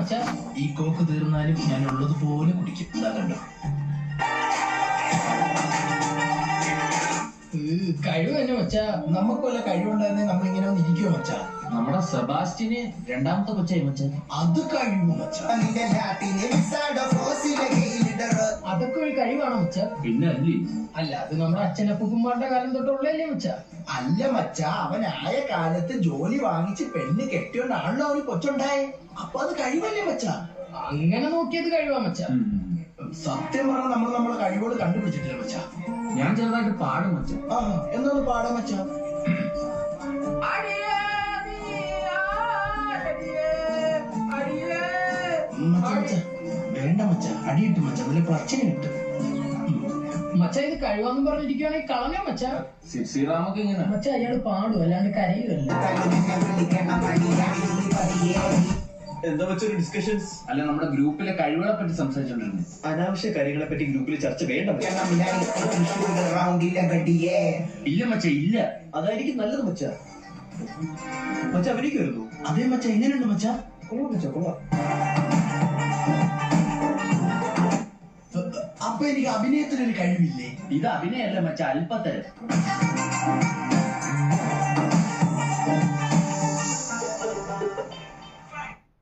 മച്ചാ. ഈ കോക്ക് തീർന്നാലും ഞാൻ ഉള്ളതുപോലെ കുടിക്കും. കണ്ടോ കഴിവ് തന്നെ മച്ചാ. നമുക്ക് വല്ല കഴിവുണ്ടായിരുന്നെ നമ്മളിങ്ങനെ ഒന്ന് ഇരിക്കുവോ മച്ചാ? നമ്മുടെ സെബാസ്റ്റിന് രണ്ടാമത്തെ കൊച്ചായി മച്ചാ. അത് കഴിവ് മച്ചാ. അതൊക്കെ ഒരു കഴിവാണോ മച്ചാ? പിന്നെ അല്ലേ? അല്ല, അത് നമ്മുടെ അച്ഛനപ്പൂപ്പന്മാരുടെ കാലം തൊട്ടുള്ളല്ലേ മച്ചാ? അല്ല മച്ചാ, അവനായ കാലത്ത് ജോലി വാങ്ങിച്ച് പെണ്ണ് കെട്ടിയോണ്ടാണല്ലോ അവന് കൊച്ചുണ്ടായേ. അപ്പൊ അത് കഴിവല്ലേ മച്ചാ? അങ്ങനെ നോക്കിയത് കഴിവാ മച്ചാ. സത്യം പറഞ്ഞാൽ നമ്മൾ നമ്മളെ കഴിവുകൾ കണ്ടുപിടിച്ചിട്ടില്ല മച്ചാ. ഞാൻ ചെറുതായിട്ട് പാടും മച്ചാ. ആ എന്നൊന്ന് പാടാ മച്ചാ. മച്ചാ വേണ്ട മച്ചാ, അടിയിട്ട് മച്ചാ, വല്ല പ്രശ്നം കിട്ടും മച്ചാ. ഇത് കഴിവാന്ന് പറഞ്ഞിരിക്കുവാണെങ്കിൽ കളഞ്ഞോ മച്ചാ. ശ്രീറാമൊക്കെ ഇങ്ങനെ മച്ചാ അയാൾ പാടും, അല്ലാണ്ട് കരയുമല്ല. എന്താ വെച്ചൊരു ഡിസ്കഷൻസ്? അല്ല, നമ്മുടെ ഗ്രൂപ്പിലെ കഴിവുകളെ പറ്റി സംസാരിച്ചോണ്ടിരുന്നു. അനാവശ്യ കാര്യങ്ങളെ പറ്റി ഗ്രൂപ്പിൽ ചർച്ച വേണ്ട. ഇല്ല മച്ചാ, ഇല്ല. അതായിരിക്കും നല്ലത് മച്ചാ. മച്ചാ അഭിനയിക്കുമായിരുന്നു. അതേ മച്ചാ. എങ്ങനെയുണ്ട് മച്ചാ? കൊള്ളാം മച്ചാ, കൊള്ളാം. അപ്പൊ എനിക്ക് അഭിനയത്തിനൊരു കഴിവില്ലേ? ഇത് അഭിനയല്ല മച്ചാ, അല്പത്തരം.